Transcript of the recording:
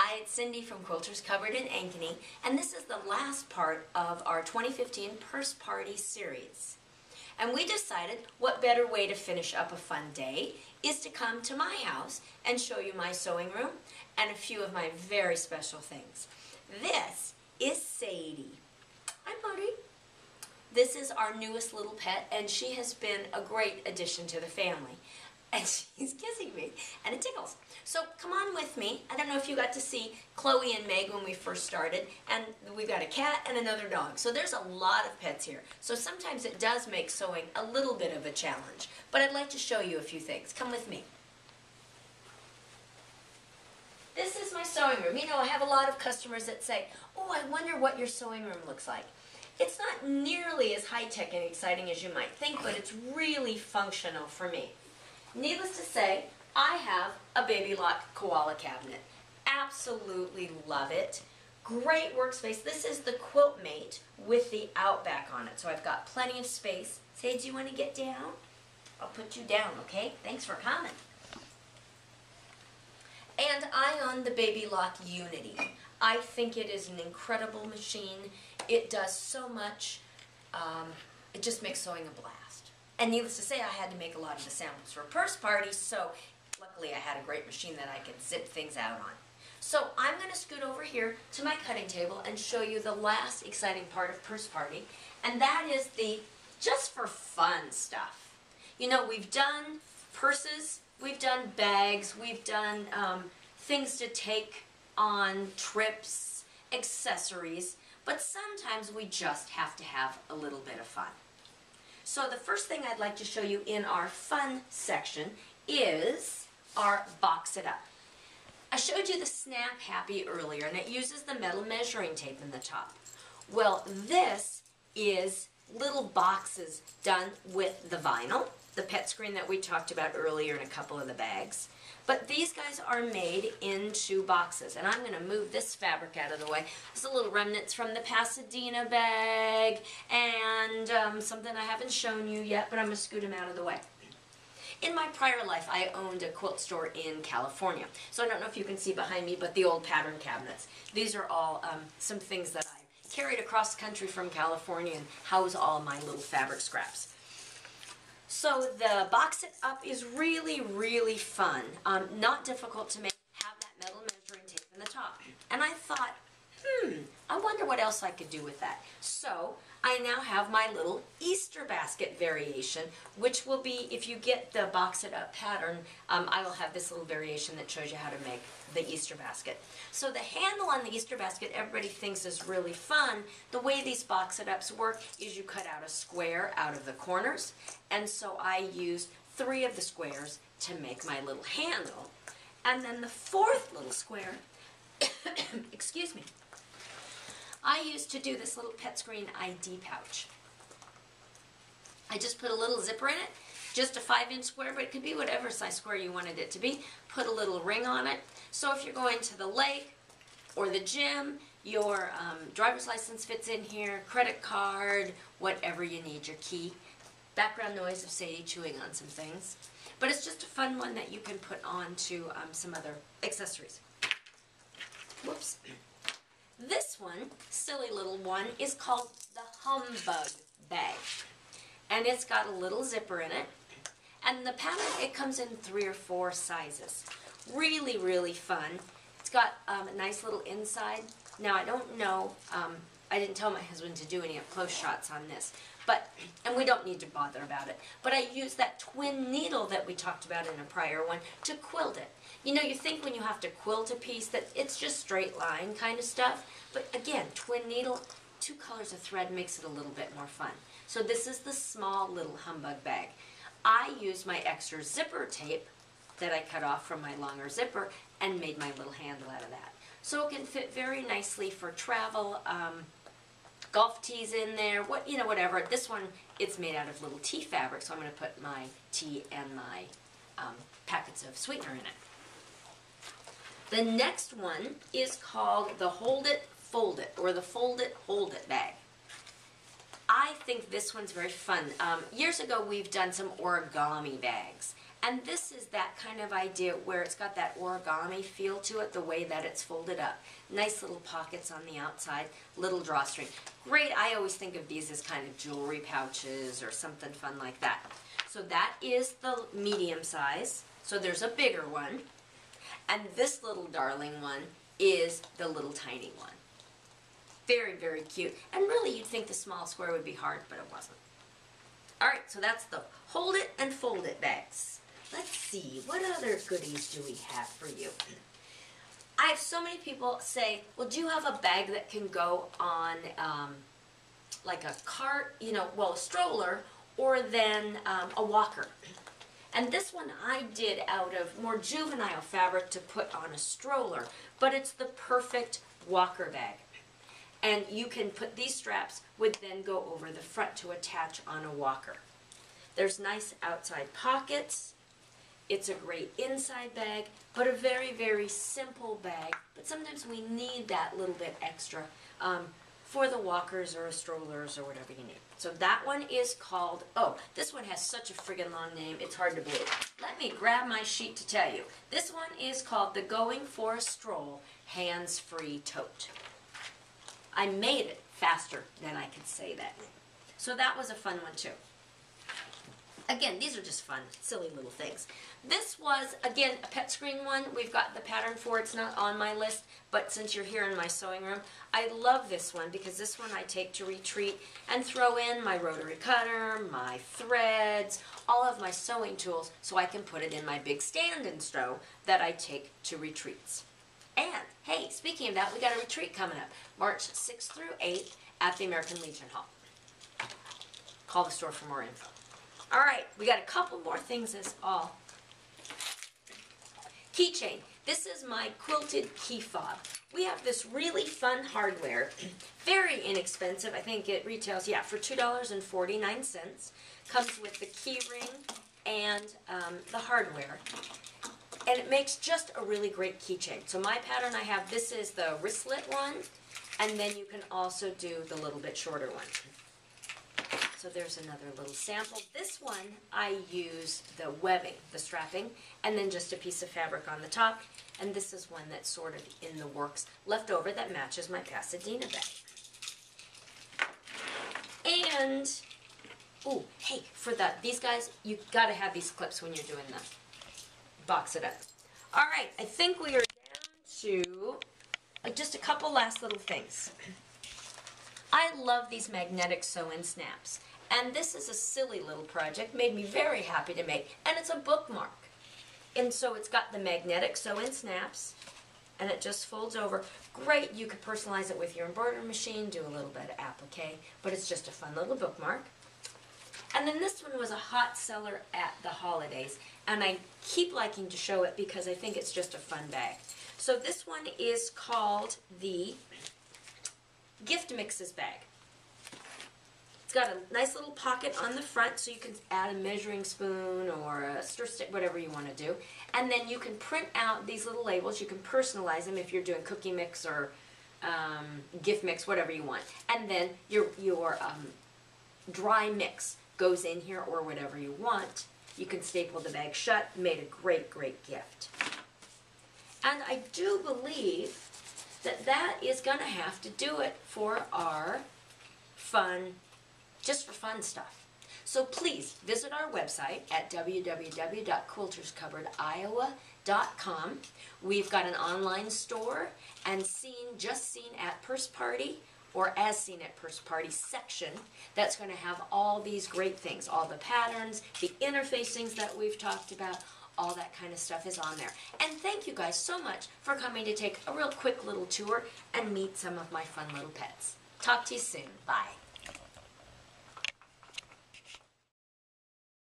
Hi, it's Cindy from Quilters Covered in Ankeny, and this is the last part of our 2015 Purse Party series. And we decided what better way to finish up a fun day is to come to my house and show you my sewing room and a few of my very special things. This is Sadie. Hi, buddy. This is our newest little pet, and she has been a great addition to the family. And she's kissing me, and it tickles. So come on with me. I don't know if you got to see Chloe and Meg when we first started, and we've got a cat and another dog. So there's a lot of pets here. So sometimes it does make sewing a little bit of a challenge. But I'd like to show you a few things. Come with me. This is my sewing room. You know, I have a lot of customers that say, oh, I wonder what your sewing room looks like. It's not nearly as high-tech and exciting as you might think, but it's really functional for me. Needless to say, I have a baby lock koala cabinet. Absolutely love it. Great workspace. This is the Quilt Mate with the Outback on it, so I've got plenty of space. Say, do you want to get down? I'll put you down, okay? Thanks for coming. And I own the Baby Lock Unity. I think it is an incredible machine. It does so much. It just makes sewing a blast. And needless to say, I had to make a lot of the samples for Purse Party, so luckily I had a great machine that I could zip things out on. So I'm going to scoot over here to my cutting table and show you the last exciting part of Purse Party, and that is the just for fun stuff. You know, we've done purses, we've done bags, we've done things to take on trips, accessories, but sometimes we just have to have a little bit of fun. So the first thing I'd like to show you in our fun section is our Box It Up. I showed you the Snap Happy earlier, and it uses the metal measuring tape in the top. Well, this is little boxes done with the vinyl, the pet screen that we talked about earlier in a couple of the bags. But these guys are made into boxes, and I'm going to move this fabric out of the way. There's a little remnants from the Pasadena bag and something I haven't shown you yet, but I'm going to scoot them out of the way. In my prior life, I owned a quilt store in California. So I don't know if you can see behind me, but the old pattern cabinets. These are all some things that I carried across the country from California and house all my little fabric scraps. So the Box It Up is really, really fun. Not difficult to make, have that metal measuring tape in the top. And I thought, I wonder what else I could do with that. So I now have my little Easter basket variation, which will be, if you get the Box It Up pattern, I will have this little variation that shows you how to make the Easter basket. So the handle on the Easter basket everybody thinks is really fun. The way these Box It Ups work is you cut out a square out of the corners, and so I used 3 of the squares to make my little handle. And then the 4th little square, excuse me, I used to do this little pet screen ID pouch. I just put a little zipper in it, just a 5-inch square, but it could be whatever size square you wanted it to be. Put a little ring on it. So if you're going to the lake or the gym, your driver's license fits in here, credit card, whatever you need, your key. Background noise of Sadie chewing on some things. But it's just a fun one that you can put on to some other accessories. Whoops. This one, silly little one, is called the Humbug Bag. And it's got a little zipper in it. And the pattern, it comes in 3 or 4 sizes. Really, really fun. It's got a nice little inside. Now, I don't know, I didn't tell my husband to do any up-close shots on this. But, and we don't need to bother about it. But I used that twin needle that we talked about in a prior one to quilt it. You know, you think when you have to quilt a piece that it's just straight line kind of stuff. But again, twin needle, 2 colors of thread makes it a little bit more fun. So this is the small little Humbug Bag. I used my extra zipper tape that I cut off from my longer zipper and made my little handle out of that. So it can fit very nicely for travel, golf tees in there, whatever. This one, it's made out of little tea fabric, so I'm going to put my tea and my packets of sweetener in it. The next one is called the Hold It, Fold It, or the Fold It, Hold It bag. I think this one's very fun. Years ago, we've done some origami bags, And this is that kind of idea where it's got that origami feel to it, the way that it's folded up. Nice little pockets on the outside, little drawstring. Great, I always think of these as kind of jewelry pouches or something fun like that. So that is the medium size. So there's a bigger one. And this little darling one is the little tiny one. Very, very cute. And really you'd think the small square would be hard, but it wasn't. Alright, so that's the hold it and fold it bags. Let's see, what other goodies do we have for you? I have so many people say, well, do you have a bag that can go on like a cart, you know, well, a stroller, or then a walker? And this one I did out of more juvenile fabric to put on a stroller, but it's the perfect walker bag. And you can put these straps would then go over the front to attach on a walker. There's nice outside pockets. It's a great inside bag, but a very, very simple bag. But sometimes we need that little bit extra for the walkers or strollers or whatever you need. So that one is called, oh, this one has such a friggin' long name, it's hard to believe. Let me grab my sheet to tell you. This one is called the Going for a Stroll Hands-Free Tote. I made it faster than I could say that name. So that was a fun one too. Again, these are just fun, silly little things. This was, again, a pet screen one. We've got the pattern for it. It's not on my list, but since you're here in my sewing room, I love this one because this one I take to retreat and throw in my rotary cutter, my threads, all of my sewing tools so I can put it in my big stand and stow that I take to retreats. And, hey, speaking of that, we got a retreat coming up, March 6th through 8th at the American Legion Hall. Call the store for more info. All right, we got a couple more things as all. Keychain. This is my quilted key fob. We have this really fun hardware, very inexpensive. I think it retails, yeah, for $2.49. Comes with the key ring and the hardware. And it makes just a really great keychain. So my pattern I have, this is the wristlet one, and then you can also do the little bit shorter one. So there's another little sample. This one, I use the webbing, the strapping, and then just a piece of fabric on the top. And this is one that's sort of in the works, left over, that matches my Pasadena bag. And, oh, hey, for these guys, you gotta have these clips when you're doing them. Box it up. All right, I think we are down to just a couple last little things. I love these magnetic sew-in snaps, and this is a silly little project, made me very happy to make, and it's a bookmark. And so it's got the magnetic sew-in snaps, and it just folds over. Great, you could personalize it with your embroidery machine, do a little bit of applique, but it's just a fun little bookmark. And then this one was a hot seller at the holidays, and I keep liking to show it because I think it's just a fun bag. So this one is called the Gift Mixes bag. It's got a nice little pocket on the front so you can add a measuring spoon or a stir stick, whatever you want to do. And then you can print out these little labels. You can personalize them if you're doing cookie mix or gift mix, whatever you want. And then your dry mix goes in here or whatever you want. You can staple the bag shut. Made a great, great gift. And I do believe that that is going to have to do it for our fun, just for fun stuff. So please visit our website at www.quilterscupboardiowa.com. We've got an online store, and just seen at Purse Party, or as seen at Purse Party section, that's going to have all these great things, all the patterns, the interfacings that we've talked about, all that kind of stuff is on there. And thank you guys so much for coming to take a real quick little tour and meet some of my fun little pets. Talk to you soon. Bye.